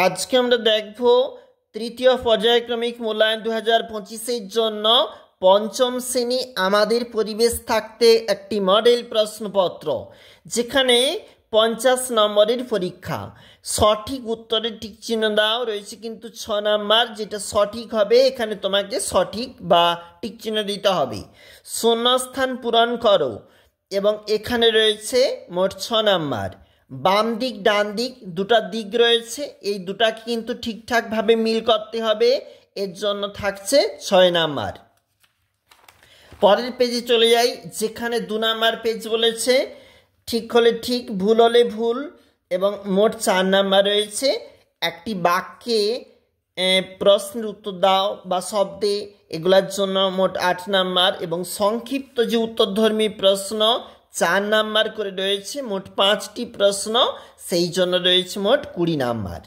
আজকে আমরা দেখব তৃতীয় পর্যায়ক্রমিক মূল্যায়ন 2025-এর জন্য পঞ্চম শ্রেণী আমাদের পরিবেশ থাকতে একটি মডেল প্রশ্নপত্র, যেখানে 50 নম্বরের পরীক্ষা। সঠিক উত্তরের টিক চিহ্ন দাও, রয়েছে কিন্তু 6 নাম্বার, যেটা সঠিক হবে এখানে তোমাকে সঠিক বা টিক চিহ্ন দিতে হবে। শূন্যস্থান পূরণ করো এবং এখানে রয়েছে মোট 6 নাম্বার। বাম দিক ডান দিক দুটা দিক রয়েছে, এই দুটাকে কিন্তু ঠিকঠাকভাবে মিল করতে হবে, এর জন্য থাকছে 6 নাম্বার। পরের পেজে চলে যাই, যেখানে 2 নাম্বার পেজ বলেছে ঠিক হলে ঠিক, ভুল হলে ভুল, এবং মোট 4 নাম্বার রয়েছে। একটি বাক্যে প্রশ্নের উত্তর দাও বা শব্দে, এগুলোর জন্য মোট 8 নাম্বার, এবং সংক্ষিপ্ত যে উত্তরধর্মী প্রশ্ন 4 নাম্বার করে রয়েছে। মোট 5টি প্রশ্ন, সেই জন্য রয়েছে মোট 20 নাম্বার।